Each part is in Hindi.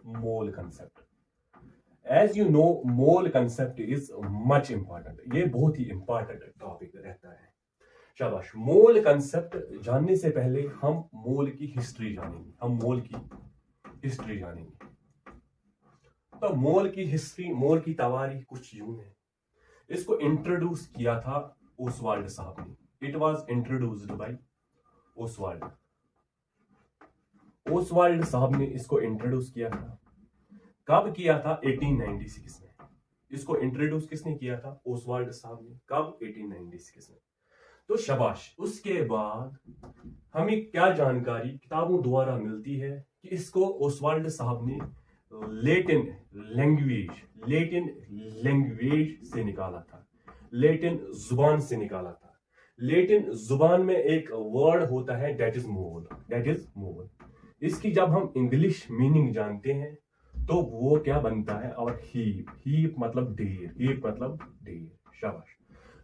Mole concept. As you know mole concept is much important, ये बहुत ही इंपॉर्टेंट टॉपिक रहता है। शाबाश। मोल कंसेप्ट जानने से पहले हम मोल की हिस्ट्री जानेंगे, तो मोल की हिस्ट्री, मोल की तवारी कुछ यूं है। इसको इंट्रोड्यूस किया था ओसवाल्ड साहब ने। It was introduced by Oswald. Oswald साहब ने इसको इंट्रोड्यूस किया था। कब किया था? 1896 में। इसको इंट्रोड्यूस किसने किया था? ओसवाल्ड साहब ने। कब? 1896 में। तो शाबाश। उसके बाद हमें क्या जानकारी किताबों द्वारा मिलती है कि इसको ओसवाल्ड साहब ने लेटिन लैंग्वेज से निकाला था, लेटिन जुबान से निकाला था। लेटिन जुबान में एक वर्ड होता है दैट इज मोल। इसकी जब हम इंग्लिश मीनिंग जानते हैं तो वो क्या बनता है? और हीप मतलब ढेर। शाबाश।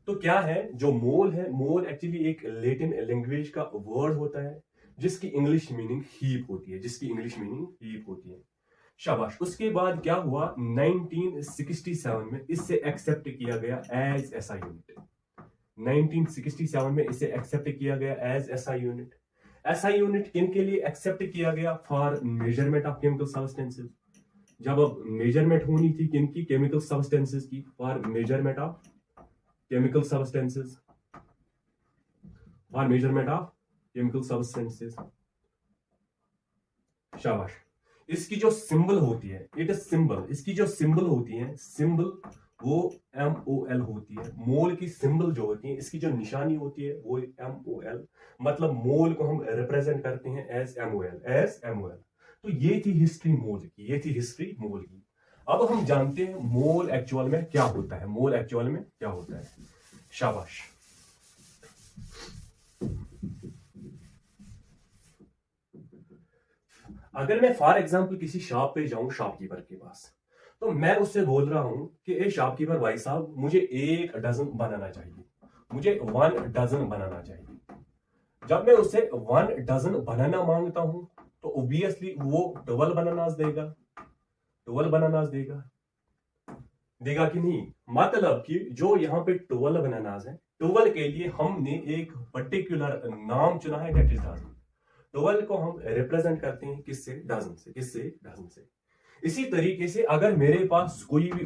तो क्या है जो मोल है? मोल एक्चुअली एक लेटिन लैंग्वेज का वर्ड होता है जिसकी इंग्लिश मीनिंग हीप होती है। शाबाश। उसके बाद क्या हुआ? 1967 में इससे एक्सेप्ट किया गया एज एसआई यूनिट। 1967 में इसे एक्सेप्ट किया गया as SI unit. SI unit किन के लिए एक्सेप्ट किया गया? For measurement of chemical substances. जब अब मेजरमेंट होनी थी किनकी? केमिकल सब्सटेंसेस की। For measurement of chemical substances. शाबाश। इसकी जो सिंबल होती है, इसकी जो सिंबल होती है, वो MOL होती है। मोल की सिंबल जो होती है, इसकी जो निशानी होती है वो MOL, मतलब मोल को हम रिप्रेजेंट करते हैं एज MOL। तो ये थी हिस्ट्री मोल की। अब हम जानते हैं मोल एक्चुअल में क्या होता है। शाबाश। अगर मैं फॉर एग्जांपल किसी शॉप पे जाऊं, शॉपकीपर के पास, तो मैं उससे बोल रहा हूं कि ए शॉपकीपर भाई साहब, मुझे 1 डजन बनाना चाहिए, मुझे 1 डजन बनाना चाहिए। जब मैं उससे 1 डजन बनाना मांगता हूं तो ऑब्वियसली वो 12 बनानास देगा कि नहीं? मतलब कि जो यहाँ पे 12 बनानास है, 12 के लिए हमने एक पर्टिकुलर नाम चुना है, दैट इज डजन। 12 को हम रिप्रेजेंट करते हैं किससे? डजन से। इसी तरीके से अगर मेरे पास कोई भी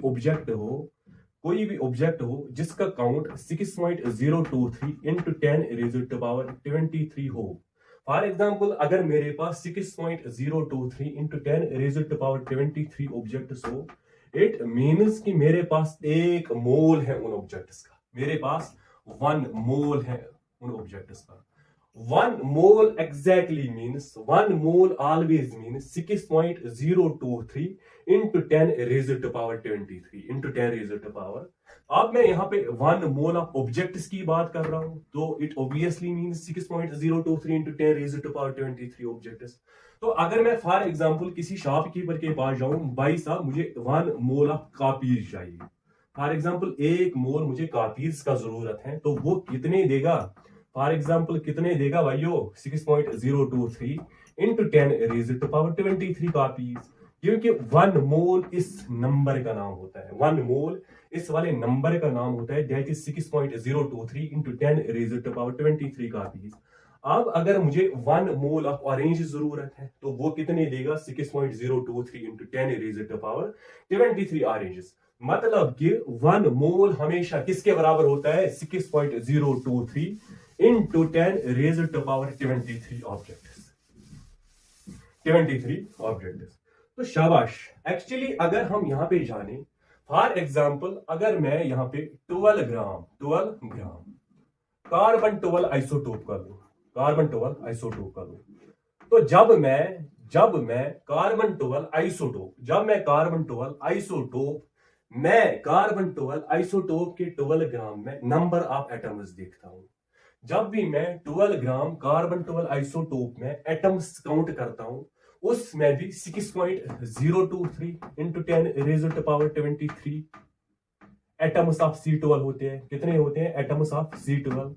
ऑब्जेक्ट हो जिसका काउंट 6.023 इंटू 10⁻23 हो। फॉर एग्जाम्पल अगर मेरे पास 6.023 इंटू 10⁻23 ऑब्जेक्ट्स हो, इट मीन्स कि मेरे पास 1 मोल है उन ऑब्जेक्ट्स का। मेरे पास 1 मोल है उन ऑब्जेक्ट्स का। 1 mole exactly means 1 mole always means 6.023 into 10⁻23 into 10⁻। अब मैं यहाँ पे 1 मोल ऑफ ऑब्जेक्ट्स की बात कर रहा हूं तो it obviously means 6.023 into 10⁻23 objects. तो अगर मैं फॉर एग्जांपल किसी शॉपकीपर के पास जाऊं, भाई साहब मुझे 1 मोल ऑफ कॉपीज चाहिए, फॉर एग्जांपल 1 मोल मुझे कॉपीज का जरूरत है, तो वो कितने देगा? फॉर एग्जाम्पल कितने देगा भाइयों? 6.023 इंटू 10⁻23 कॉपीज। क्योंकि 1 मोल इस नंबर का नाम होता है, 1 मोल इस वाले नंबर का नाम होता है, दैट इज 6.023 इंटू 10⁻23 कॉपीज। अब अगर मुझे 1 मोल ऑफ ऑरेंज जरूरत है तो वो कितने देगा? 6.023 इंटू 10⁻23 ऑरेंजेस। मतलब कि 1 मोल हमेशा किसके बराबर होता है? 6.023 into 10⁻23 ऑब्जेक्ट्स। तो शाबाश। एक्चुअली अगर हम यहां पे जाने, फॉर एग्जांपल अगर मैं यहां पे 12 ग्राम कार्बन 12 आइसोटोप कर लूं, तो जब मैं कार्बन 12 आइसोटोप के 12 ग्राम में नंबर ऑफ एटम्स देखता हूं। जब भी मैं 12 ग्राम कार्बन 12 आइसोटोप में एटम्स काउंट करता हूं, उसमें भी 6.023 इंटू 10⁻23 एटम्स ऑफ C12 होते हैं। कितने होते हैं? Atoms of C12।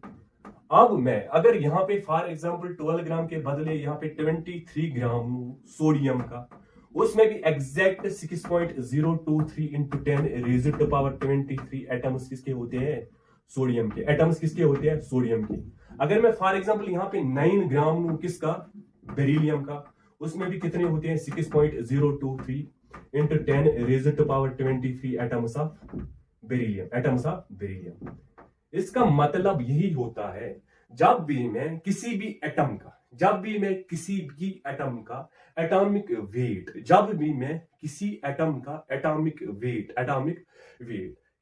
अब मैं अगर यहाँ पे फॉर एग्जांपल 12 ग्राम के बदले यहाँ पे 23 ग्राम सोडियम का, उसमें भी exact 6.023 into 10 raise to power 23 atoms किसके होते हैं? सोडियम के। एटम्स किसके होते हैं? सोडियम के। अगर मैं फॉर एग्जांपल यहाँ पे 9 ग्राम लूं किसका? बेरिलियम का, उसमें भी कितने होते हैं? 6.023 into 10 raise to power 23 atoms of beryllium, atoms of beryllium. इसका मतलब यही होता है, जब भी मैं किसी भी एटम का, जब भी मैं किसी भी एटम का एटॉमिक वेट, जब भी मैं किसी एटम का एटॉमिक वेट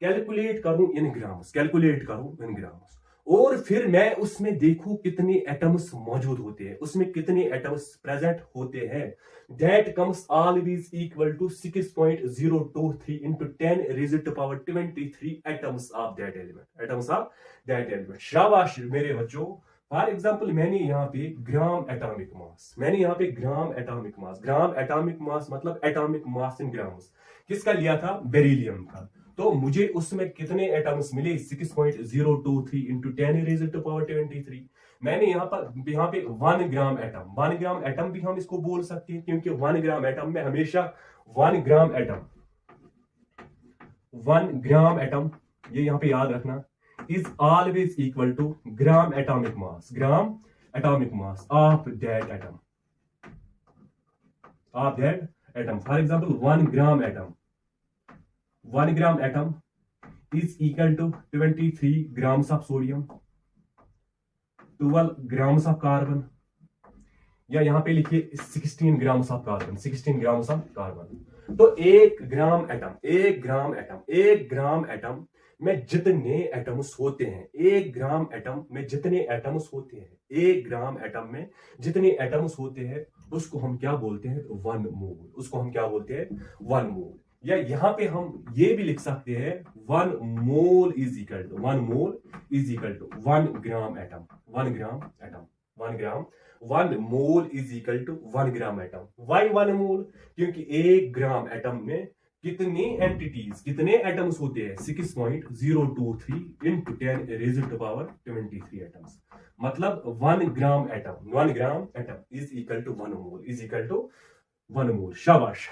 कैलकुलेट करूं इन ग्राम्स, कैलकुलेट करूं इन ग्राम्स, और फिर मैं उसमें देखूं कितने एटम्स मौजूद होते हैं, उसमें कितने एटम्स प्रेजेंट होते हैं, that comes always equal to 6.023 into 10 raise to power 23 atoms of that element, atoms of that element. शाबाश मेरे बच्चों। फॉर एग्जाम्पल मैंने यहाँ पे ग्राम एटॉमिक मास, मैंने यहाँ पे gram atomic mass, gram atomic mass मतलब एटॉमिक मास इन ग्राम्स किसका लिया था? बेरिलियम का। तो मुझे उसमें कितने एटम्स मिले? 6.023 इंटू 10 रेज़ टू पावर 23। मैंने यहाँ पे 1 ग्राम एटम, 1 ग्राम एटम भी हम इसको बोल सकते हैं, क्योंकि 1 ग्राम एटम में हमेशा 1 ग्राम एटम, 1 ग्राम एटम, ये यहाँ पे याद रखना, is always equal to gram atomic mass of that atom, For example, 1 gram atom is equal to 23 grams of sodium, 12 grams of carbon, या यहाँ पे लिखिए 16 grams of carbon, 16 grams of carbon। तो 1 ग्राम एटम में जितने एटम्स होते हैं, 1 ग्राम एटम में जितने एटम्स होते हैं, 1 ग्राम एटम में जितने एटम्स होते हैं, उसको हम क्या बोलते हैं? 1 मोल। उसको हम क्या बोलते हैं? 1 मोल। या यहाँ पे हम ये भी लिख सकते हैं 1 mole is equal to 1 gram atom, 1 mole is equal to 1 gram atom. Why 1 mole? क्योंकि 1 ग्राम एटम में कितने एंटिटीज, कितने एटम्स होते हैं? 6.023 into 10 raise to power 23 atoms. मतलब 1 gram atom is equal to 1 mole, is equal to 1 mole. शाबाश।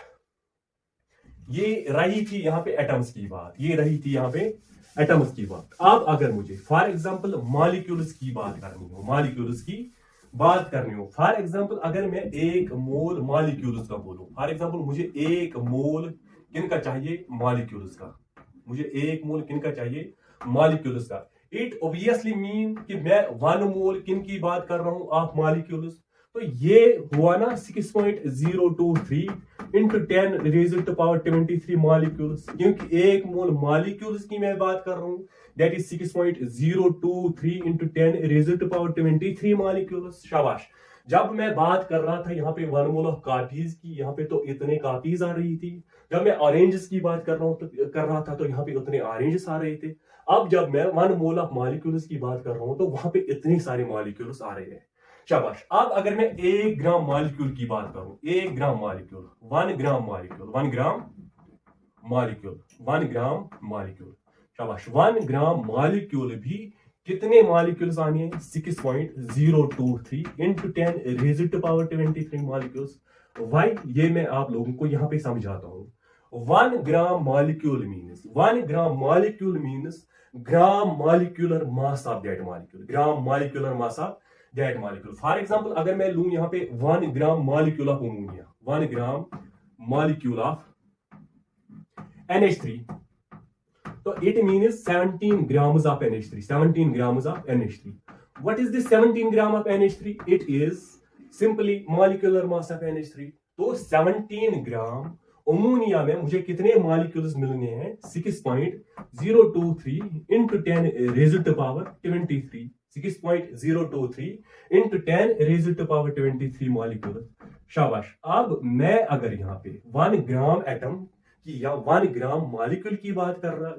ये रही थी यहाँ पे एटम्स की बात, ये रही थी यहाँ पे एटम्स की बात। अब अगर मुझे फॉर एग्जांपल मॉलिक्यूल्स की बात करनी हो, मॉलिक्यूल्स की बात करनी हो, फॉर एग्जांपल अगर मैं 1 मोल मॉलिक्यूल्स का बोलूं, फॉर एग्जांपल मुझे 1 मोल किनका चाहिए? मॉलिक्यूल्स का। मुझे 1 मोल किनका चाहिए? मॉलिक्यूल्स का। इट ऑब्वियसली मीन कि मैं 1 मोल किन की बात कर रहा हूं? Of molecules. तो ये हुआ ना 6.023 into 10 raise to power 23 molecules, क्योंकि 1 मोल मॉलिक्यूल्स की मैं बात कर रहा हूं, that is 6.023 into 10 raise to power 23 molecules. शाबाश। जब मैं बात कर रहा था यहाँ पे 1 मोल ऑफ कॉपीज की, यहाँ पे तो इतने कॉपीज आ रही थी। जब मैं ऑरेंजेस की बात कर रहा था तो यहाँ पे उतने ऑरेंजेस आ रहे थे। अब जब मैं 1 मोल ऑफ मॉलिक्यूल्स की बात कर रहा हूं तो वहां पे इतने सारे मॉलिक्यूल्स आ रहे हैं। शाबाश। अब अगर मैं 1 ग्राम मॉलिक्यूल की बात करूं, 1 gram molecule, 1 gram molecule, 1 gram molecule, 1 gram molecule. शाबाश। 1 ग्राम मॉलिक्यूल भी कितने मॉलिक्यूल्स आने हैं? 6.023 into 10 raise to power 23 molecules. Why? ये मैं आप लोगों को यहाँ पे समझाता हूँ। 1 gram molecule means, 1 gram molecule means gram molecular mass of that molecule, gram molecular mass of that molecule. For example अगर मैं लूं यहाँ पे 1 gram molecule of ammonia, 1 gram molecule of NH3, so it means 17 grams of NH3, 17 grams of NH3. What is this 17 gram of NH3? It is simply molecular mass of NH3. तो 17 ग्राम अमोनिया में मुझे कितने मॉलिक्यूल्स मिलने हैं? 6.023 into 10 raise to power 23, 6.023 into 10 raise to power 23 molecule. शाबाश। अब मैं अगर यहाँ पे 1 ग्राम एटम या 1 ग्राम मॉलिक्यूल की बात कर रहा,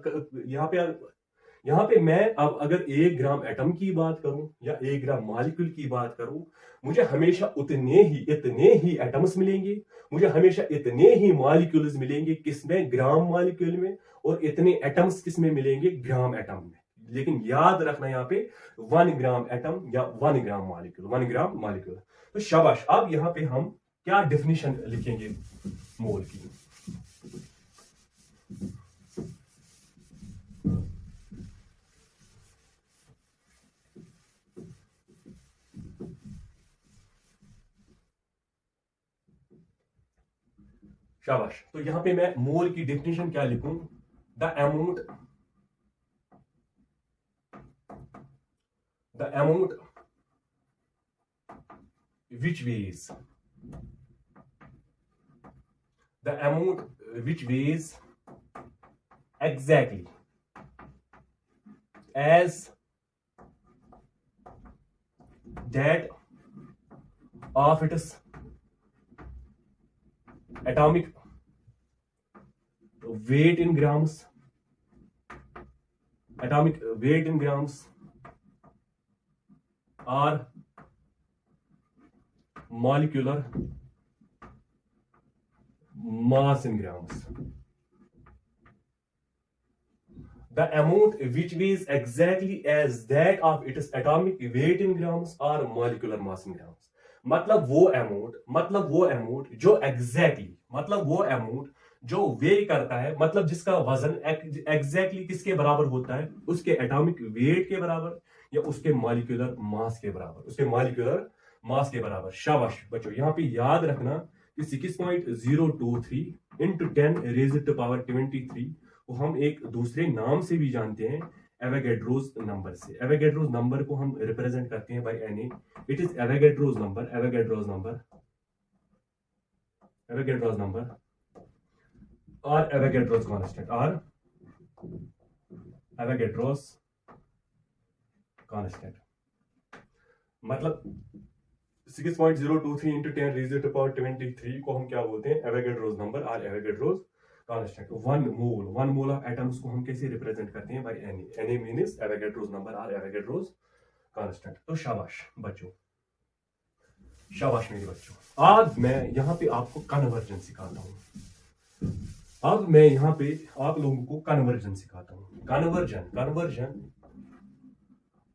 यहाँ पे मैं अब अगर 1 ग्राम एटम की बात करूं या 1 ग्राम मॉलिक्यूल की बात करूं, मुझे हमेशा इतने ही एटम्स मिलेंगे, मुझे हमेशा इतने ही मॉलिक्यूल्स मिलेंगे। किसमें? ग्राम मॉलिक्यूल में। और इतने एटम्स किसमें मिलेंगे? ग्राम एटम में। लेकिन याद रखना यहाँ पे 1 ग्राम एटम या 1 ग्राम मॉलिक्यूल, 1 ग्राम मॉलिक्यूल। तो शाबाश। अब यहाँ पे हम क्या डेफिनेशन लिखेंगे? मोल की। शाबाश। तो यहां पे मैं मोल की डेफिनेशन क्या लिखूं? The amount which weighs the amount which weighs exactly as that of its atomic weight in grams, atomic weight in grams or molecular mass in grams. The amount which weighs exactly as that of its atomic weight in grams or molecular mass in grams. मतलब वो अमाउंट जो एग्जैक्टली मतलब वो अमाउंट जो वे करता है, मतलब जिसका वजन एग्जैक्टली किसके बराबर होता है? उसके एटॉमिक वेट के बराबर या उसके मॉलिक्यूलर मास के बराबर, उसके मॉलिक्यूलर मास के बराबर। शाबाश बच्चों, यहां पे याद रखना कि 6.023 इंटू 10 रेज़ टू पावर 23 को हम एक दूसरे नाम से भी जानते हैं, एवोगैड्रोस नंबर से। एवोगैड्रोस नंबर को हम रिप्रेजेंट करते हैं by Na। It is Avogadro's number और एवोगैड्रोस कांस्टेंट और एवोगैड्रोस कांस्टेंट। मतलब 6.023 इंटू 10 रेज़ टू पावर 23 को हम क्या बोलते हैं? एवोगैड्रोस नंबर और Avogadro's constant. One mole of atoms को हम कैसे रिप्रेजेंट करते हैं? By Na means Avogadro's number और एवोगैड्रोस कांस्टेंट। तो शाबाश बच्चों, शाबाश मेरे बच्चों। आज मैं यहाँ पे आपको कन्वर्जन सिखाता हूँ। अब मैं यहाँ पे आप लोगों को कन्वर्जन सिखाता हूँ। कन्वर्जन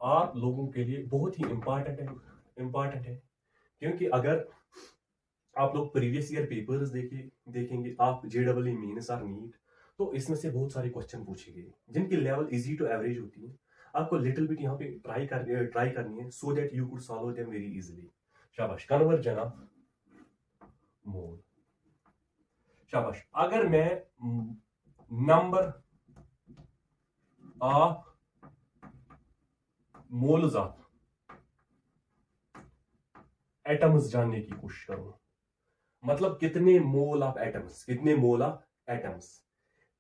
आप लोगों के लिए बहुत ही इंपॉर्टेंट है, क्योंकि अगर आप लोग प्रीवियस ईयर पेपर्स देखेंगे आप JEE मेंस और नीट, तो इसमें से बहुत सारे क्वेश्चन पूछे गए जिनकी लेवल इजी टू एवरेज होती है। आपको लिटिल बिट यहाँ पे ट्राई करनी है so that you could solve them very easily. शाबाश। Conversion of mole. शाबाश। अगर मैं number of moles of atoms जानने की कोशिश करूं, मतलब कितने मोल ऑफ एटम्स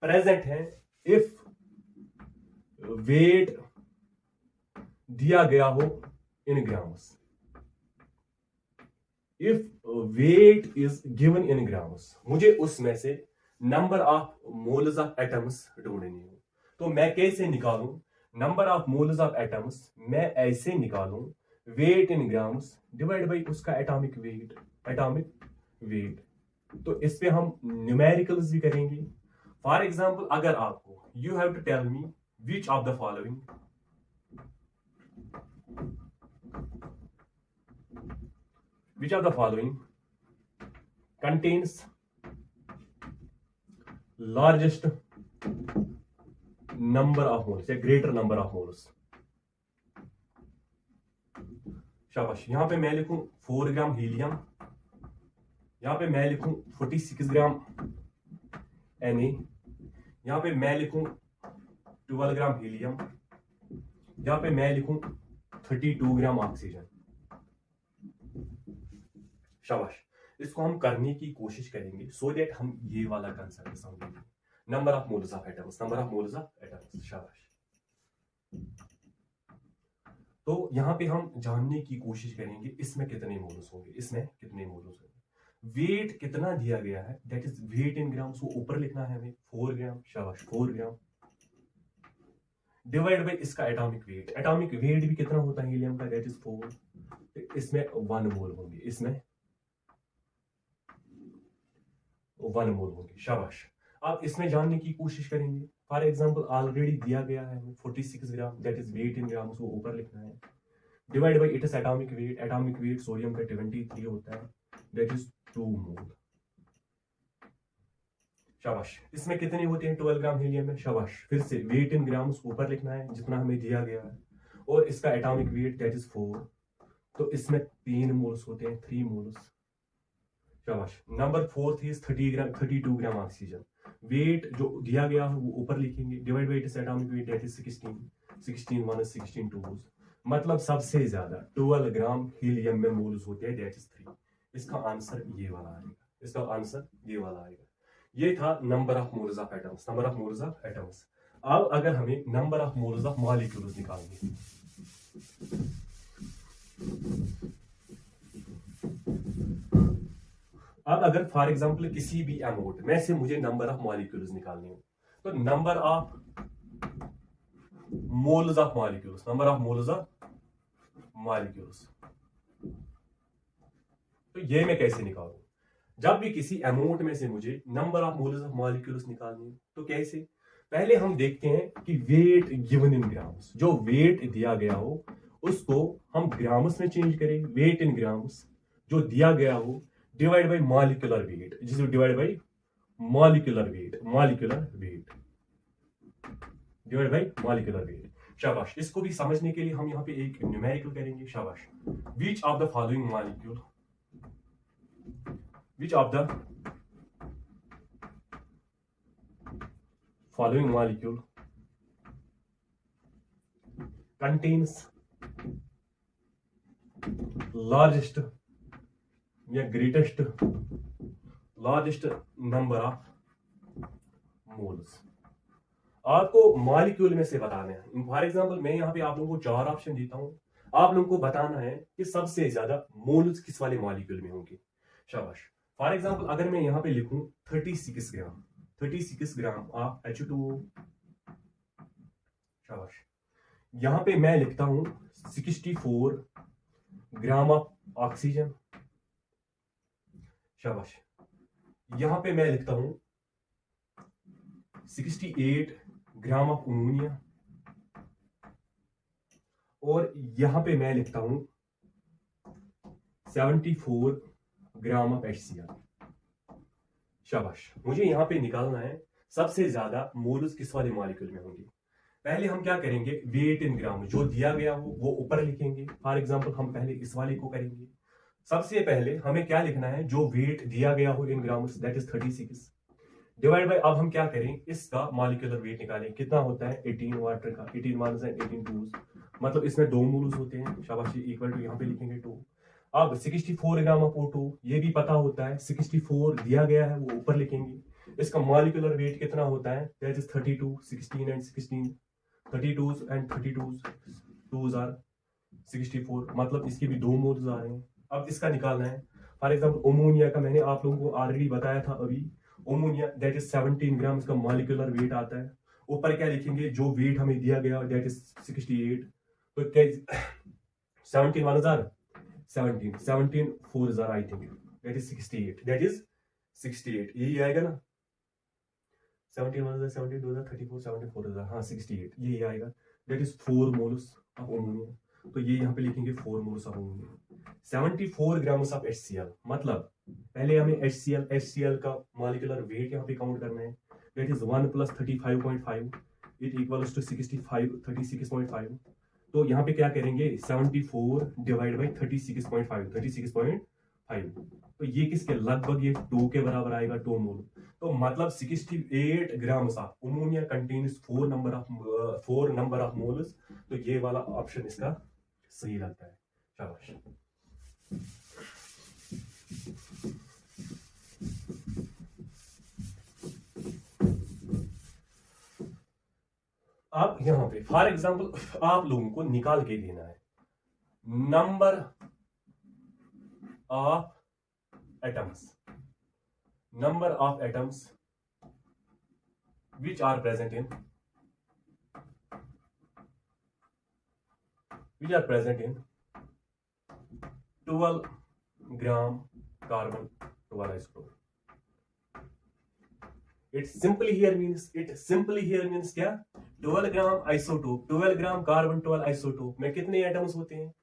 प्रेजेंट हैं इफ वेट दिया गया हो in grams, if weight is given in grams, मुझे उसमें से number of moles of atoms ढूंढनी हो। तो मैं कैसे निकालूं number of moles of atoms? मैं ऐसे निकालूं wait in grams divide by उसका एटॉमिक वेट। तो इस पे हम न्यूमेरिकल्स भी करेंगे। फॉर एग्जांपल, अगर आपको you have to tell me which of the following contains largest number of moles या greater number of moles। शाबाश। यहां पे मैं लिखूं 4 ग्राम हीलियम, यहां पे मैं लिखूं 46 ग्राम Na, यहां पे मैं लिखूं 12 ग्राम हीलियम, यहां पे मैं लिखूं 32 ग्राम ऑक्सीजन। शाबाश। इसको हम करने की कोशिश करेंगे सो दैट हम ये वाला कंसेप्ट समझेंगे, number of moles of atoms. शाबाश। तो यहां पे हम जानने की कोशिश करेंगे इसमें कितने मोल्स होंगे, वेट कितना दिया गया है, that is weight in grams, वो ऊपर लिखना है हमें 4 ग्राम। शाबाश, 4 ग्राम डिवाइड बाय इसका एटॉमिक वेट भी कितना होता है हीलियम का, दैट इज 4। इसमें 1 मोल होंगे। शाबाश। आप इसमें जानने की कोशिश करेंगे। फॉर एग्जांपल ऑलरेडी दिया गया है हमें 46 ग्राम, दैट इज वेट इन ग्राम, उसको ऊपर लिखना है, divide by it is atomic weight sodium का 23 होता है, दैट इज 2 मोल। शाबाश। इसमें कितने होते हैं 12 ग्राम हीलियम में? शाबाश। फिर से वेट इन ग्राम्स ऊपर लिखना है जितना हमें दिया गया है, और इसका एटॉमिक वेट दैट इज 4। तो इसमें 3 मोल्स होते हैं, 3 मोल्स। शाबाश। Number 4 is 32 gram oxygen. Weight जो दिया गया है वो ऊपर लिखेंगे, divide by its atomic weight that is 16 16 1 16 2। मतलब सबसे ज्यादा 12 ग्राम हीलियम में मोल्स होते हैं दैट इज 3। इसका आंसर ये वाला आएगा, इसका आंसर ये वाला आएगा। ये था number of moles of atoms, number of moles of atoms. अब अगर हमें number of moles of molecules निकालने, अब अगर फॉर एग्जांपल किसी भी अमाउंट में से मुझे नंबर ऑफ मॉलिक्यूल्स निकालने हो, तो number of moles of molecules, number of moles of molecules, तो ये मैं कैसे निकालूं? जब भी किसी अमाउंट में से मुझे number of moles of molecules निकालनी है तो कैसे? पहले हम देखते हैं कि वेट गिवन इन ग्राम्स, जो वेट दिया गया हो उसको हम ग्राम्स में चेंज करें। वेट इन ग्राम्स जो दिया गया हो डिवाइड बाय मॉलिक्यूलर वेट, जिसे divide by molecular weight, molecular weight divide by molecular weight. शाबाश। इसको भी समझने के लिए हम यहाँ पे एक न्यूमेरिकल करेंगे। शाबाश। विच of the following molecule, which of the following molecule contains largest या greatest largest number of moles? आपको मॉलिक्यूल में से बताना है। फॉर एग्जांपल मैं यहाँ पे आप लोगों को 4 ऑप्शन देता हूं, आप लोगों को बताना है कि सबसे ज्यादा मोल्स किस वाले मॉलिक्यूल में होंगे। शाबाश। फॉर एग्जाम्पल अगर मैं यहां पे लिखूं 36 ग्राम, 36 ग्राम ऑफ H2O। शाबाश। यहां पे मैं लिखता हूं 64 ग्राम ऑफ ऑक्सीजन। शाबाश। यहां पे मैं लिखता हूं 68 ग्राम ऑफ अमोनिया, और यहां पे मैं लिखता हूं 74 ग्राम ऑफ HCl। शाबाश। मुझे यहां पे निकालना है सबसे ज्यादा मोल्स किस वाले मॉलिक्यूल में होंगे। पहले हम क्या करेंगे, वेट इन ग्राम जो दिया गया हो वो ऊपर लिखेंगे। फॉर एग्जांपल हम पहले इस वाले को करेंगे। सबसे पहले हमें क्या लिखना है, जो वेट दिया गया हो in grams that is 36 divide by, अब हम क्या करें, इसका मॉलिक्यूलर वेट निकालें। कितना होता है 18 वाटर का, 18 1 18 2, मतलब इसमें 2 मोल्स होते हैं। शाबाश। इक्वल टू यहाँ पे लिखेंगे 2। अब 64 ग्राम ऑफ O2 ये भी पता होता है, 64 दिया गया है वो ऊपर लिखेंगे। इसका मॉलिक्यूलर वेट कितना होता है that is 32, 16 and 16, 32 and 32 2s are 64, मतलब इसके भी 2 मोल्स आ रहे हैं। अब इसका निकालना है। फॉर एग्जांपल अमोनिया का मैंने आप लोगों को ऑलरेडी बताया था अभी, अमोनिया दैट इज 17 ग्राम इसका मॉलिक्यूलर वेट आता है। ऊपर क्या लिखेंगे, जो वेट हमें दिया गया दैट इज 68, तो क्या 17 1000 17 17 4000 I think that is 68, that is 68, यही आएगा ना। 17 1000 17 2000 34 70 4000, हाँ 68 यही आएगा। That is 4 moles of ammonia, तो ये यहाँ पे लिखेंगे 4 moles of ammonia. 74 grams of HCl, मतलब पहले हमें HCl का मॉलिक्यूलर वेट यहाँ पे काउंट करना है। That is 1 + 35.5 it equals to 65 36.5। तो यहाँ पे क्या करेंगे, 74 डिवाइड बाई 36.5, तो ये किसके लगभग ये 2 के बराबर आएगा, 2 मोल। तो मतलब 68 grams of ammonia contains 4 number of moles. तो ये वाला ऑप्शन इसका सही लगता है। शाबाश। अब यहां पे फॉर एग्जांपल आप लोगों को निकाल के देना है number of atoms, number of atoms which are present in 12 gram carbon 12 isotop. It simply here means क्या, 12 ग्राम आइसोटोप, 12 ग्राम कार्बन 12 आइसोटोप में कितने एटम्स होते हैं,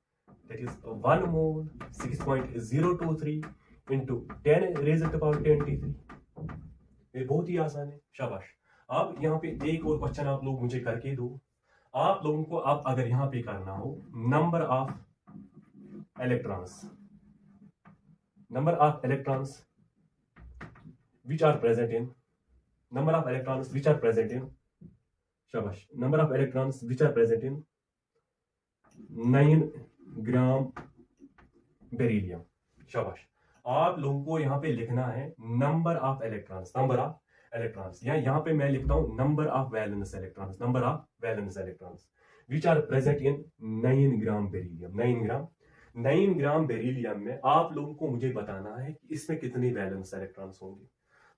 that is 1 mole 6.023 into 10 raised to the power 23, ये बहुत ही आसान है, शाबाश। अब यहाँ पे एक और क्वेश्चन आप लोग मुझे करके दो। आप लोगों को अब अगर यहाँ पे करना हो number of electrons, number of electrons which are present in, number of electrons which are present in, शाबाश, number of electrons which are present in 9 gram beryllium, शाबाश। आप लोगों को यहाँ पे लिखना है number of electrons, number of electrons, या यहाँ पे मैं लिखता हूँ number of valence electrons, number of valence electrons which are present in 9 gram beryllium, 9 gram beryllium में आप लोगों को मुझे बताना है कि इसमें कितने वैलेंस इलेक्ट्रॉन्स होंगे।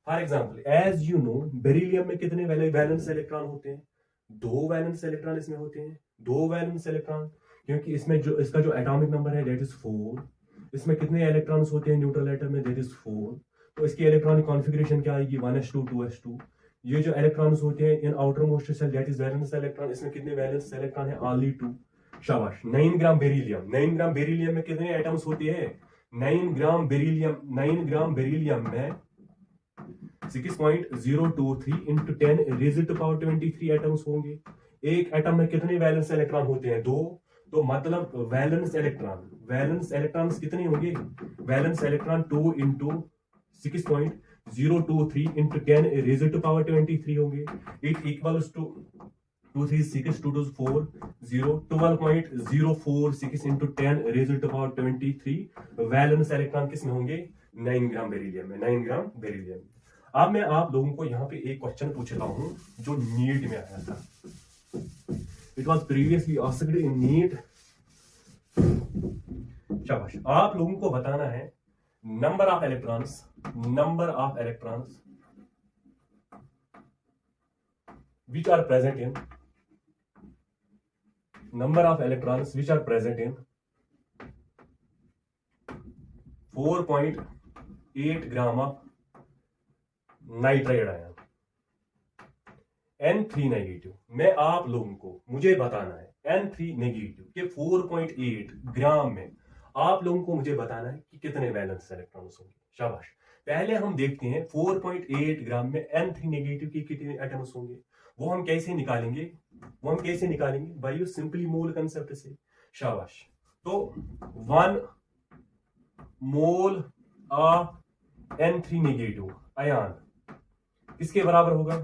For example as you know beryllium में कितने वैलेंस इलेक्ट्रॉन होते हैं? 2 वैलेंस इलेक्ट्रॉन इसमें होते हैं, 2 वैलेंस इलेक्ट्रॉन, क्योंकि इसमें जो इसका जो एटॉमिक नंबर है दैट इज 4। इसमें कितने इलेक्ट्रॉन्स होते हैं न्यूट्रल एटम में? That is 4। तो इसकी इलेक्ट्रॉनिक कॉन्फ़िगरेशन क्या आएगी? 1s2 2s2। ये जो इलेक्ट्रॉन्स होते हैं in outer most shell that is valence electron, इसमें कितने वैलेंस इलेक्ट्रॉन है? ओनली 2, शाबाश। 9 ग्राम बेरिलियम, 9 ग्राम बेरिलियम में कितने एटम्स होते हैं? 9 ग्राम बेरिलियम में 6.023 into 10 raise to power 23 atoms होंगे। एक एटम में कितने वैलेंस इलेक्ट्रॉन होते हैं? 2। तो मतलब वैलेंस इलेक्ट्रॉन कितने होंगे? Valence electron 2 into 6.023 into 10 raise to power 23 होंगे। It equals to 2 3 6 2 2 4 0 12.046 into 10 raise to power 23 valence electron किसमें होंगे? 9 ग्राम बेरिलियम में, 9 ग्राम बेरिलियम में। अब मैं आप लोगों को यहाँ पे एक क्वेश्चन पूछ रहा हूं जो नीट में आया था। It was previously asked in NEET, शाबाश। आप लोगों को बताना है number of electrons which are present in, number of electrons which are present in 4.8 gram of nitride ion N3 negative में आप लोगों को मुझे बताना है N3 नेगेटिव के 4.8 ग्राम में आप लोगों को मुझे बताना है कि कितने वैलेंस इलेक्ट्रॉन्स होंगे, शाबाश। पहले हम देखते हैं 4.8 ग्राम में N3 नेगेटिव के कितने एटम्स होंगे। वो हम कैसे निकालेंगे? By use simply mole concept से, शाबाश। तो 1 mole of N3 negative ion किसके बराबर होगा?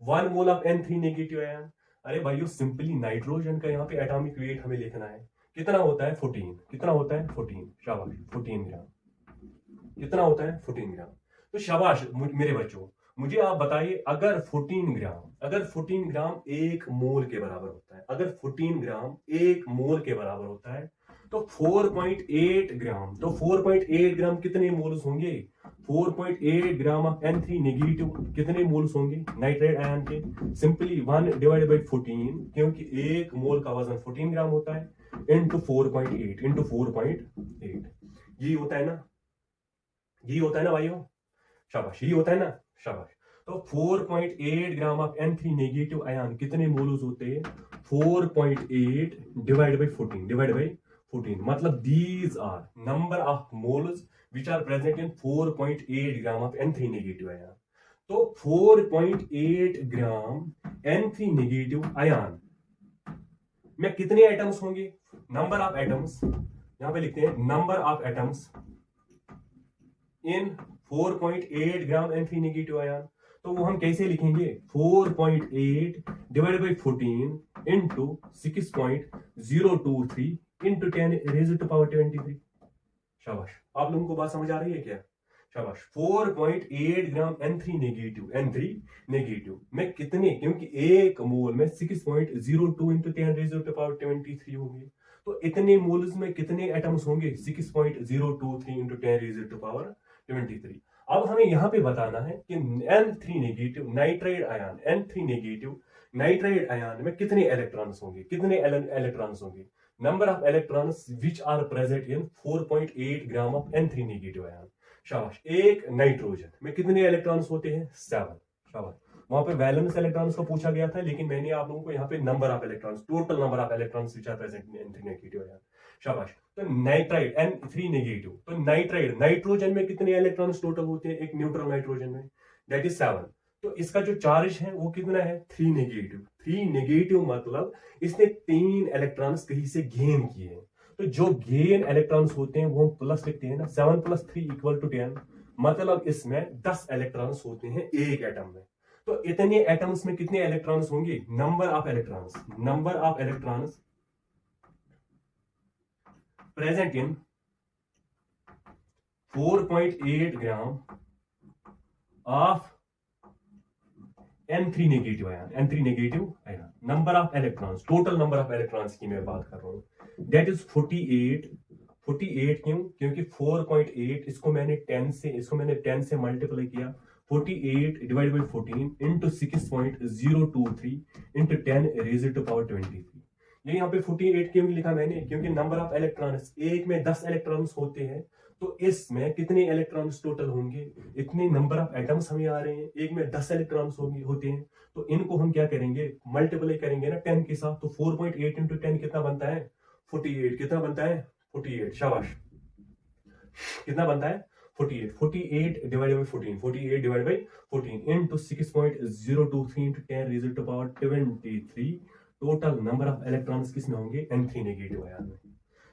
1 mole of N3 negative ion. अरे भाइयों सिंपली नाइट्रोजन का यहाँ पे एटॉमिक वेट हमें लिखना है, कितना होता है? 14। कितना होता है? 14, शाबाश। 14 ग्राम। कितना होता है? 14 ग्राम। तो शाबाश मेरे बच्चों, मुझे आप बताइए अगर 14 ग्राम 1 मोल के बराबर होता है, अगर 14 ग्राम 1 मोल के बराबर होता है तो 4.8 ग्राम, तो 4.8 ग्राम कितने मोल्स होंगे? 4.8 ग्राम ऑफ N3 नेगेटिव कितने मोल्स होंगे नाइट्राइड आयन के? सिंपली 1 डिवाइडेड बाय 14, क्योंकि 1 मोल का वजन 14 ग्राम होता है, इंटू 4.8 यही होता है ना भाइयों, शाबाश। यही होता है ना, शाबाश। तो 4.8 gram of N3 negative ion कितने मोल्स होते हैं? 4.8 डिवाइड बाय 14 मतलब these are number of moles which are present in 4.8 gram of N3 negative ion. तो 4.8 ग्राम N3 नेगेटिव आयन में कितने एटम्स होंगे? नंबर ऑफ एटम्स, यहां पे लिखते हैं number of atoms in 4.8 gram N3 negative ion. तो वो हम कैसे लिखेंगे? 4.8 divide by 14 into 6.023 into 10 raise to power 23, शाबाश। आप लोगों को बात समझ आ रही है क्या? शाबाश। 4.8 ग्राम N3 नेगेटिव में कितने, क्योंकि 1 मोल में 6.02 इंटू 10 रेज़ टू पावर 23 होंगे, तो इतने मोल्स में कितने एटम्स होंगे? 6.023 इंटू 10 रेज़ टू पावर 23। अब हमें यहां पे बताना है कि N3 negative nitride ion, N3 negative nitride ion में कितने इलेक्ट्रॉन्स होंगे? Number of electrons which are present in 4.8 gram of N3 negative ion, शाबाश। एक नाइट्रोजन में कितने इलेक्ट्रॉन्स होते हैं? 7, शाबाश। वहां पे वैलेंस इलेक्ट्रॉन्स को पूछा गया था, लेकिन मैंने आप लोगों को यहाँ पे number of electrons, total number of electrons which are present in N3 negative ion, शाबाश। तो नाइट्राइड N3 नेगेटिव, तो नाइट्रोजन में कितने इलेक्ट्रॉन्स टोटल होते हैं एक न्यूट्रल नाइट्रोजन में? That is 7। तो इसका जो चार्ज है वो कितना है 3 नेगेटिव। 3 नेगेटिव मतलब इसने 3 इलेक्ट्रॉन्स कहीं से गेन किए हैं। तो जो गेन इलेक्ट्रॉन्स होते हैं वो हम प्लस लिखते हैं ना, 7 + 3 = 10। मतलब इसमें 10 इलेक्ट्रॉन्स होते हैं एक एटम में। तो इतने एटम्स में कितने इलेक्ट्रॉन्स होंगे, number of electrons present in 4.8 gram of N3 negative ion. Number of electrons, total number of electrons की मैं बात कर रहा हूं, दैट इज 48। 48 क्यों, क्योंकि 4.8 इसको मैंने 10 से मल्टीप्लाई किया। 48 / 14 × 6.023 × 10⁻23। ये यहाँ पे 48 क्यों लिखा मैंने, क्योंकि नंबर ऑफ इलेक्ट्रॉन्स, एक में 10 इलेक्ट्रॉन्स होते हैं, तो इसमें कितने इलेक्ट्रॉन्स टोटल होंगे, इतने नंबर ऑफ एटम्स हमें आ रहे हैं, एक में 10 इलेक्ट्रॉन्स होते हैं, तो इनको हम क्या करेंगे, मल्टीप्लाई करेंगे ना 10 के साथ। तो 4.8 × 10 कितना बनता है 48। कितना बनता है 48, शाबाश। कितना बनता है 48। 48 / 14 × 6.023 × 10⁻23। टोटल नंबर ऑफ इलेक्ट्रॉन्स किसमें होंगे, N3 नेगेटिव आयन में।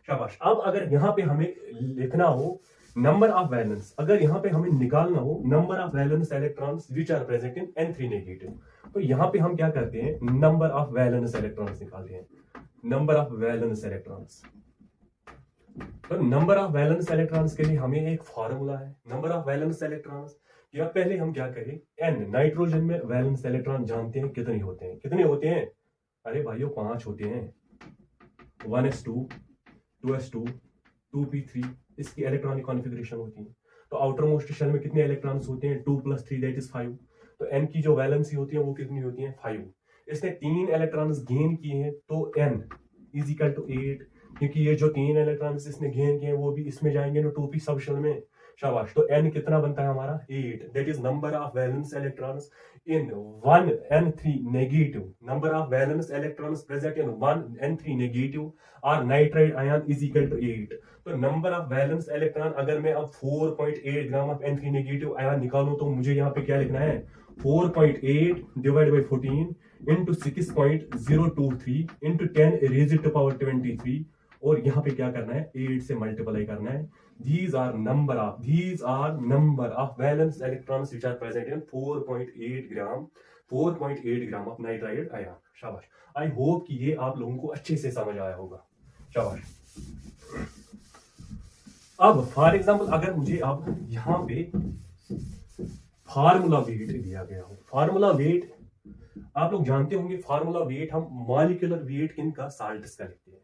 शाबाश। अब अगर यहाँ पे हमें लिखना हो नंबर ऑफ वैलेंस, अगर यहाँ पे हमें निकालना हो number of valence electrons which are present in N3 negative, तो यहाँ पे हम क्या करते हैं, नंबर ऑफ वैलेंस इलेक्ट्रॉन्स निकालते हैं। नंबर ऑफ वैलेंस इलेक्ट्रॉन्स, तो नंबर ऑफ वैलेंस इलेक्ट्रॉन्स के लिए हमें एक फॉर्मूला है। नंबर ऑफ वैलेंस इलेक्ट्रॉन्स, या पहले हम क्या करें, N, नाइट्रोजन में वैलेंस इलेक्ट्रॉन जानते हैं कितने होते हैं, कितने होते हैं, अरे भाइयों 5 होते हैं। 1s2 2s2 2p3 इसकी इलेक्ट्रॉनिक कॉन्फ़िगरेशन होती है। तो आउटर मोस्ट शेल में कितने इलेक्ट्रॉन्स होते हैं, 2 + 3 दैट इज 5। तो n की जो वैलेंसी होती है वो कितनी होती है 5। इसने 3 इलेक्ट्रॉन्स गेन किए हैं, तो n = 8, क्योंकि ये जो 3 इलेक्ट्रॉन्स इसने गेन किए हैं वो भी इसमें जाएंगे ना 2p सब शेल में, शाबाश। तो n कितना बनता है हमारा 8, that is number of valence electrons in 1 N3 negative. Number of valence electrons present in 1 N3 negative और नाइट्राइड आयन = 8। तो नंबर ऑफ वैलेंस इलेक्ट्रॉन, अगर मैं अब 4.8 gram of N3 negative ion निकालूं, तो मुझे यहाँ पे क्या लिखना है, 4.8 / 14 × 6.023 × 10⁻23, और यहाँ पे क्या करना है 8 से मल्टीप्लाई करना है। These are number of valence electrons which are present in 4.8 gram of nitride ion. शाबाश। आई होप कि ये आप लोगों को अच्छे से समझ आया होगा, शाबाश। अब फॉर एग्जांपल अगर मुझे अब यहाँ पे फार्मूला वेट दिया गया हो, फार्मूला वेट आप लोग जानते होंगे, फार्मूला वेट हम मॉलिक्यूलर वेट इनका साल्ट्स का लिखते हैं।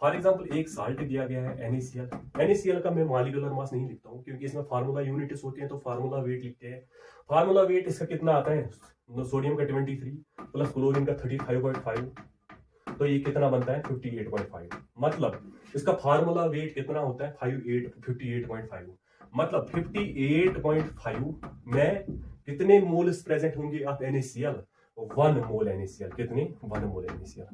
फॉर एग्जांपल एक साल्ट दिया गया है NaCl। NaCl का मैं मॉलिक्यूलर मास नहीं लिखता हूँ, क्योंकि इसमें फार्मूला यूनिट्स होती हैं, तो फार्मूला वेट लिखते हैं। फार्मूला वेट इसका कितना आता है, सोडियम का 23 प्लस क्लोरीन का 35.5, तो ये कितना बनता है 58.5। मतलब इसका फार्मूला वेट कितना होता है 58.5। मतलब 58.5 में कितने मोल्स प्रेजेंट होंगे आप NaCl, 1 मोल NaCl। कितने, 1 मोल NaCl,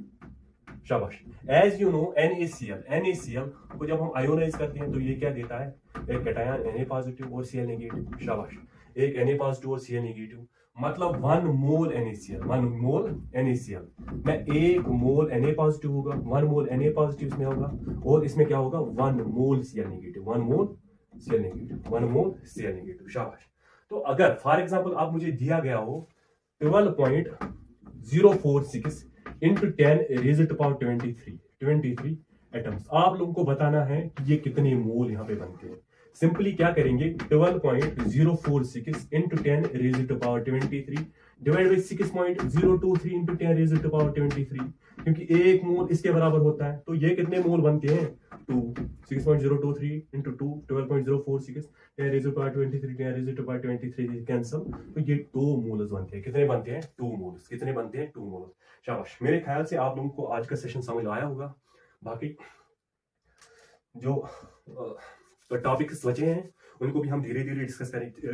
शाबाश। एज यू नो NaCl को जब हम आयोनाइज करते हैं तो ये क्या देता है, एक कैटायन Na पॉजिटिव और Cl नेगेटिव, शाबाश। एक Na पॉजिटिव और Cl नेगेटिव, मतलब 1 मोल NaCl में 1 मोल Na पॉजिटिव होगा, 1 मोल Na पॉजिटिव इसमें होगा, और इसमें क्या होगा 1 मोल Cl नेगेटिव, 1 मोल Cl नेगेटिव, शाबाश। तो अगर फॉर एग्जांपल आप मुझे दिया गया हो 12.046 × 10⁻23 एटम्स, आप लोगों को बताना है कि ये कितने मोल यहाँ पे बनते हैं। सिंपली क्या करेंगे, 12.046 × 10⁻23 डिवाइड बाई 6.023 × 10⁻23, क्योंकि 1 मोल इसके बराबर होता है, तो ये कितने मोल बनते हैं 2। 6.023 × 2 12.046 10⁻23 10⁻23 कैंसल, तो ये 2 मोल्स बनते हैं। कितने बनते हैं 2 मोल्स। कितने बनते हैं 2 मोल्स, शाबाश। मेरे ख्याल से आप लोगों को आज का सेशन समझ आया होगा। बाकी जो टॉपिक्स बचे हैं उनको भी हम धीरे धीरे डिस्कस करेंगे।